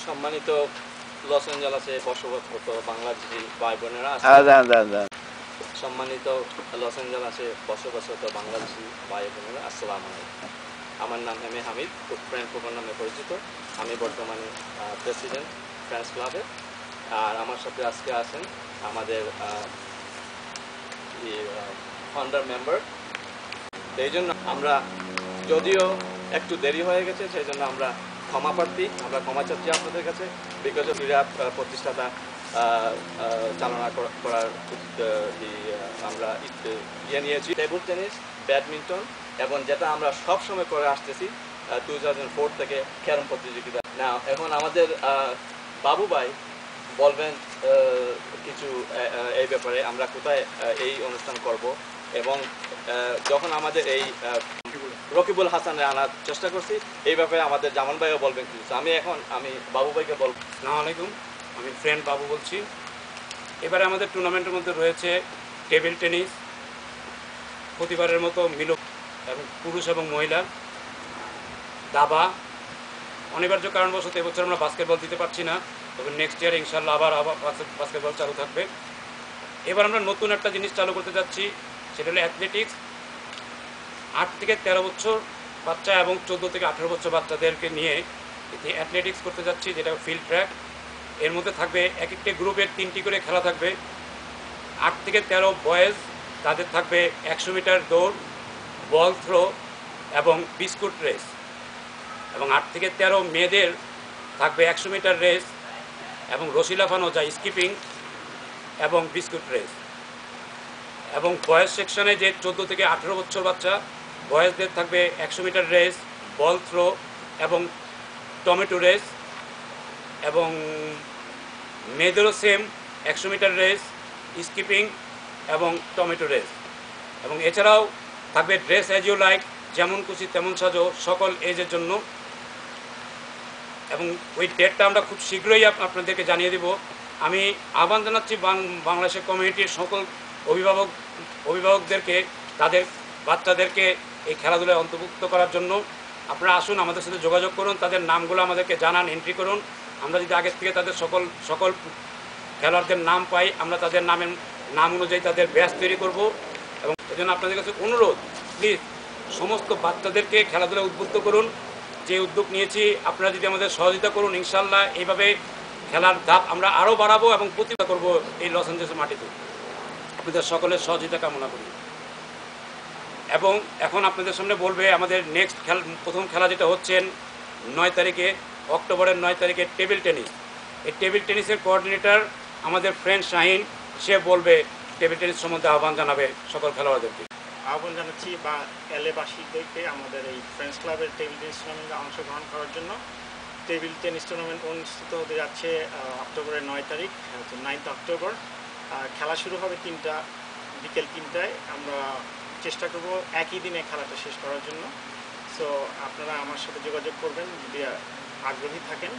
সম্মানিত লস অ্যাঞ্জেলেসে বসবাসরত বাংলাদেশি ভাই বোনেরা, সম্মানিত লস অ্যাঞ্জেলেসে বসবাসরত বাংলাদেশি ভাই বোনেরা, আসসালামু আলাইকুম। আমার নাম M A Hamid, friend programme নামে পরিচিত। আমি বর্তমানে প্রেসিডেন্ট ফ্রেন্ডস ক্লাবের। আর আমার সাথে আজকে আছেন আমাদের ফাউন্ডার মেম্বার। এই জন্য আমরা, যদিও একটু দেরি হয়ে গেছে, সেই জন্য আমরা ক্ষমা প্রার্থী, আমরা ক্ষমা চাচ্ছি আপনাদের কাছে। বিগত ক্রীড়া প্রতিষ্ঠাতা চালনা করার আমরা নিয়েছি টেবিল টেনিস, ব্যাডমিন্টন এবং যেটা আমরা সব সময় করে আসতেছি 2004 থেকে ক্যারম প্রতিযোগিতা। না, এখন আমাদের বাবু ভাই বলবেন কিছু এই ব্যাপারে, আমরা কোথায় এই অনুষ্ঠান করব এবং যখন আমাদের এই রকিবুল হাসানে আনার চেষ্টা করছি, এই ব্যাপারে আমাদের জামান ভাইও বলবেন কিছু। আমি বাবু ভাইকে বলব। আসসালামু আলাইকুম, আমি ফ্রেন্ড বাবু বলছি। এবারে আমাদের টুর্নামেন্টের মধ্যে রয়েছে টেবিল টেনিস, প্রতিবারের মতো মিলক এবং পুরুষ এবং মহিলা, দাবা। অনিবার্য কারণবশত এবছর আমরা বাস্কেটবল দিতে পারছি না, তবে নেক্সট ইয়ার ইনশাল্লাহ আবার বাস্কেটবল চালু থাকবে। এবার আমরা নতুন একটা জিনিস চালু করতে যাচ্ছি, সেটা হলো অ্যাথলেটিক্স। 8 থেকে 13 বছর বাচ্চা এবং 14 থেকে 18 বছর বাচ্চাদেরকে নিয়ে অ্যাথলেটিক্স করতে যাচ্ছি, যেটা ফিল্ড ট্র্যাক। এর মধ্যে থাকবে এক একটা গ্রুপের 3টি করে খেলা থাকবে। 8 থেকে 13 বয়েজ, তাদের থাকবে 100 মিটার দৌড়, বল থ্রো এবং বিস্কুট রেস। এবং 8 থেকে 13 মেয়েদের থাকবে 100 মিটার রেস এবং রশি লাফানো, যা স্কিপিং এবং বিস্কুট রেস। এবং বয়েজ সেকশনে যে 14 থেকে 18 বছর বাচ্চা, বয়েজদের থাকবে 100 মিটার রেস, বল থ্রো এবং টমেটো রেস। এবং মেয়েদেরও সেম 100 মিটার রেস, স্কিপিং এবং টমেটো রেস। এবং এছাড়াও থাকবে ড্রেস অ্যাজ ইউ লাইক, যেমন খুশি তেমন সাজো, সকল এজের জন্য। এবং ওই ডেটটা আমরা খুব শীঘ্রই আপনাদেরকে জানিয়ে দেব। আমি আহ্বান জানাচ্ছি বাংলাদেশের কমিউনিটির সকল অভিভাবকদেরকে তাদের বাচ্চাদেরকে এই খেলাধুলায় অন্তর্ভুক্ত করার জন্য। আপনারা আসুন, আমাদের সাথে যোগাযোগ করুন, তাদের নামগুলো আমাদেরকে জানান, এন্ট্রি করুন। আমরা যদি আগের থেকে তাদের সকল খেলোয়াড়দের নাম পাই, আমরা তাদের নাম অনুযায়ী তাদের ব্যাচ তৈরি করব। এবং এজন্য আপনাদের কাছে অনুরোধ, প্লিজ সমস্ত বাচ্চাদেরকে খেলাধুলায় উদ্বুদ্ধ করুন। যে উদ্যোগ নিয়েছি, আপনারা যদি আমাদের সহযোগিতা করুন, ইনশাল্লাহ এইভাবে খেলার ধাপ আমরা আরও বাড়াবো এবং প্রতিভা করব এই লস অ্যাঞ্জেলেসের মাটিতে। আপনাদের সকলের সহযোগিতা কামনা করি। এবং এখন আপনাদের সামনে বলবে আমাদের নেক্সট প্রথম খেলা যেটা হচ্ছেন 9 তারিখে, অক্টোবরের 9 তারিখে টেবিল টেনিস। এই টেবিল টেনিসের কোঅর্ডিনেটর আমাদের ফ্রেন্ড শাহিন, সে বলবে টেবিল টেনিস সম্বন্ধে আহ্বান জানাবে সকল খেলোয়াড়দেরকে। আহ্বান জানাচ্ছি বা এলাকাবাসীদেরকে আমাদের এই ফ্রেন্ডস ক্লাবের টেবিল টেনিস টুর্নামেন্টে অংশগ্রহণ করার জন্য। টেবিল টেনিস টুর্নামেন্ট অনুষ্ঠিত হতে যাচ্ছে অক্টোবরের 9 তারিখ, 9 অক্টোবর। খেলা শুরু হবে বিকেল 3টায়। আমরা চেষ্টা করব একই দিনে খেলাটা শেষ করার জন্য। সো আপনারা আমার সাথে যোগাযোগ করবেন যদি আগ্রহী থাকেন।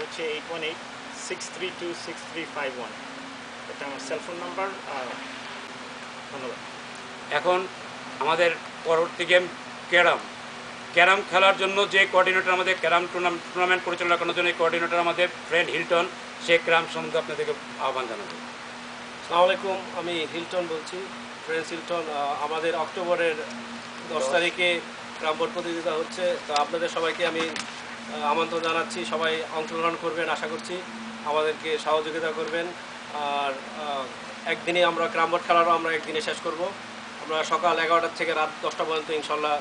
হচ্ছে 8186326351, এটা আমার সেলফোন নাম্বার। ধন্যবাদ। এখন আমাদের পরবর্তী গেম ক্যারাম খেলার জন্য যে কোঅর্ডিনেটর আমাদের ক্যারাম টুর্নামেন্ট পরিচালনা করার জন্য এই কোঅর্ডিনেটর আমাদের ফ্রেন্ড হিলটন, সে ক্যারাম সম্বন্ধে আপনাদেরকে আহ্বান জানাবে। আসসালামু আলাইকুম, আমি হিলটন বলছি, ফ্রেন্ডস হিলটন। আমাদের অক্টোবরের 10 তারিখে ক্যারাম বোর্ড প্রতিযোগিতা হচ্ছে, তো আপনাদের সবাইকে আমি আমন্ত্রণ জানাচ্ছি। সবাই অংশগ্রহণ করবেন, আশা করছি আমাদেরকে সহযোগিতা করবেন। আর একদিনে আমরা ক্যারাম বোর্ড খেলারও আমরা একদিনে শেষ করব। আমরা সকাল 11টা থেকে রাত 10টা পর্যন্ত ইনশাল্লাহ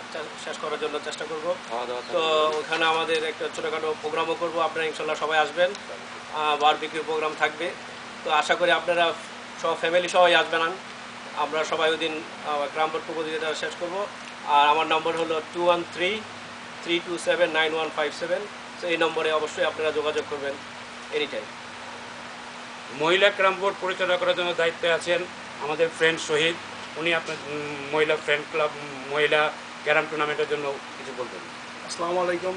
শেষ করার জন্য চেষ্টা করব। তো ওখানে আমাদের একটা ছোটোখাটো প্রোগ্রামও করব, আপনারা ইনশাল্লাহ সবাই আসবেন। বারবিকিউর প্রোগ্রাম থাকবে, তো আশা করি আপনারা সব ফ্যামিলি সবাই আসবেন। আমরা সবাই ওই দিন ক্যারাম বোর্ড প্রতিযোগিতা শেষ করব। আর আমার নম্বর হলো 2133279157। তো এই নম্বরে অবশ্যই আপনারা যোগাযোগ করবেন এনি টাইম। মহিলা ক্যারাম বোর্ড পরিচালনা করার জন্য দায়িত্বে আছেন আমাদের ফ্রেন্ড শহীদ, উনি আপনার মহিলা ফ্রেন্ড ক্লাব মহিলা ক্যারাম টুর্নামেন্টের জন্য কিছু বলবেন। আসসালামু আলাইকুম।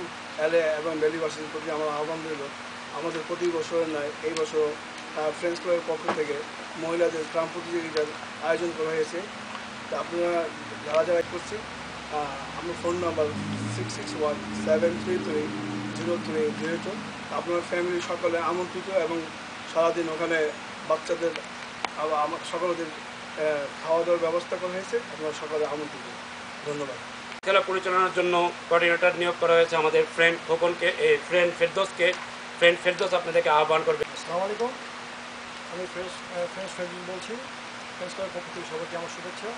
এবং ভ্যালিবাসীর প্রতি আমার আহ্বান রইল, আমাদের প্রতি বছরের নয়, এই বছর ফ্রেন্ডস ক্লাবের পক্ষ থেকে মহিলাদের ক্যারাম প্রতিযোগিতার আয়োজন করা হয়েছে। তা আপনারা যারা করছি, আমার ফোন নাম্বার 661733 0302। আপনার ফ্যামিলি সকলে আমন্ত্রিত এবং সারাদিন ওখানে বাচ্চাদের আমার সকলেদের খাওয়া দাওয়ার ব্যবস্থা করা হয়েছে। আপনারা সকলে আমন্ত্রিত। ধন্যবাদ। খেলা পরিচালনার জন্য কোঅর্ডিনেটর নিয়োগ করা হয়েছে আমাদের ফ্রেন্ড খোকনকে, ফ্রেন্ড ফেরদোসকে। ফ্রেন্ড ফেরদোস আপনাদেরকে আহ্বান করবে। আসসালামু আলাইকুম, আমি ফ্রেন্ডস ফ্রেন্ডিং বলছি। ফ্রেন্ডস ক্লাবের পক্ষ থেকে সবাইকে আমার শুভেচ্ছা।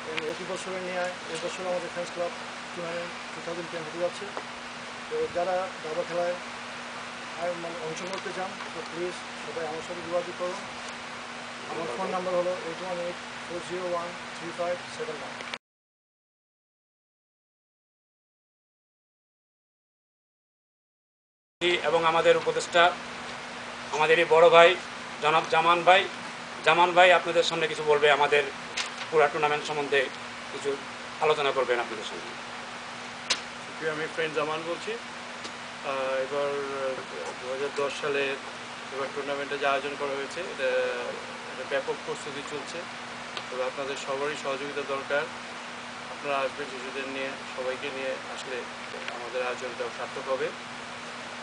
প্রতি বছরের নিয়ে এই বছর আমাদের ফ্রেন্ডস ক্লাব টুর্নামেন্ট 2010 হতে যাচ্ছে। তো যারা দাবা খেলায় অংশ করতে চান তো প্লিজ সবাই আমার সাথে যোগাযোগ করুন। আমার ফোন নাম্বার হলো 8184013571। এবং আমাদের উপদেষ্টা আমাদেরই বড় ভাই জনাব জামান ভাই আপনাদের সামনে কিছু বলবে, আমাদের পুরা টুর্নামেন্ট সম্বন্ধে কিছু আলোচনা করবেন আপনাদের সঙ্গে। আমি ফ্রেন্ড জামান বলছি। এবার 2010 সালে এবার টুর্নামেন্টে যে আয়োজন করা হয়েছে এটা ব্যাপক প্রস্তুতি চলছে। তবে আপনাদের সবারই সহযোগিতা দরকার। আপনারা আসবেন শিশুদের নিয়ে, সবাইকে নিয়ে আসলে আমাদের আয়োজনটা সার্থক হবে।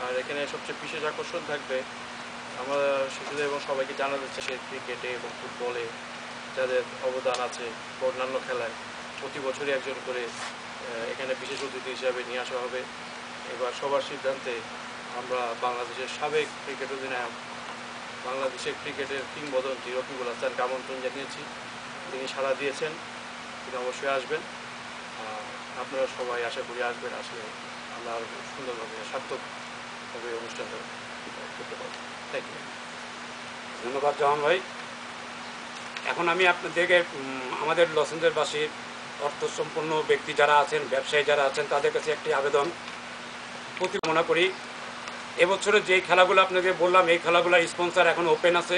আর এখানে সবচেয়ে বিশেষ আকর্ষণ থাকবে আমরা শিশুদের এবং সবাইকে জানাতে চাই ক্রিকেটে এবং ফুটবলে যাদের অবদান আছে, অন্যান্য খেলায় প্রতি বছরই একজন করে এখানে বিশেষ অতিথি হিসাবে নিয়ে আসা হবে। এবার সবার সিদ্ধান্তে আমরা বাংলাদেশের সাবেক ক্রিকেট অধিনায়ক, বাংলাদেশের ক্রিকেটের কিংবদন্তি রকিবুল হাসানকে আমন্ত্রণ জানিয়েছি। তিনি সাড়া দিয়েছেন, তিনি অবশ্যই আসবেন। আপনারা সবাই আশা করি আসবেন, আসলে আমরা আরও সুন্দরভাবে সার্থকভাবে অনুষ্ঠানটা করতে পারব। Thank you. ধন্যবাদ জামান ভাই। এখন আমি আপনাদেরকে আমাদের লস এঞ্জেলসবাসীর অর্থসম্পন্ন ব্যক্তি যারা আছেন, ব্যবসায়ী যারা আছেন, তাদের কাছে একটি আবেদন প্রতি মনে করি। এবছরের যেই খেলাগুলো আপনাদের বললাম, এই খেলাগুলোর স্পন্সর এখন ওপেন আছে।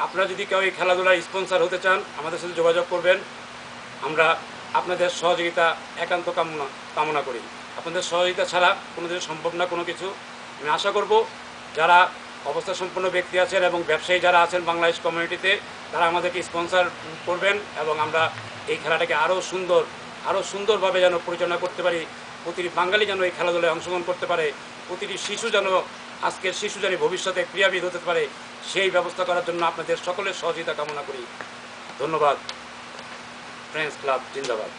আপনারা যদি কেউ এই খেলাধুলার স্পন্সর হতে চান আমাদের সাথে যোগাযোগ করবেন। আমরা আপনাদের সহযোগিতা একান্ত কামনা করি। আপনাদের সহযোগিতা ছাড়া কোনো কিছু সম্ভব না কোনো কিছু। আমি আশা করব যারা অবস্থা সম্পন্ন ব্যক্তি আছেন এবং ব্যবসায়ী যারা আছেন বাংলাদেশ কমিউনিটিতে, তারা আমাদেরকে স্পন্সর করবেন এবং আমরা এই খেলাটাকে আরও সুন্দরভাবে যেন পরিচালনা করতে পারি। প্রতিটি বাঙালি যেন এই খেলাধুলায় অংশগ্রহণ করতে পারে, প্রতিটি শিশু যেন আজকের শিশু যেন ভবিষ্যতে ক্রীড়াবিদ হতে পারে, সেই ব্যবস্থা করার জন্য আপনাদের সকলের সহযোগিতা কামনা করি। ধন্যবাদ। ফ্রেন্ডস ক্লাব জিন্দাবাদ।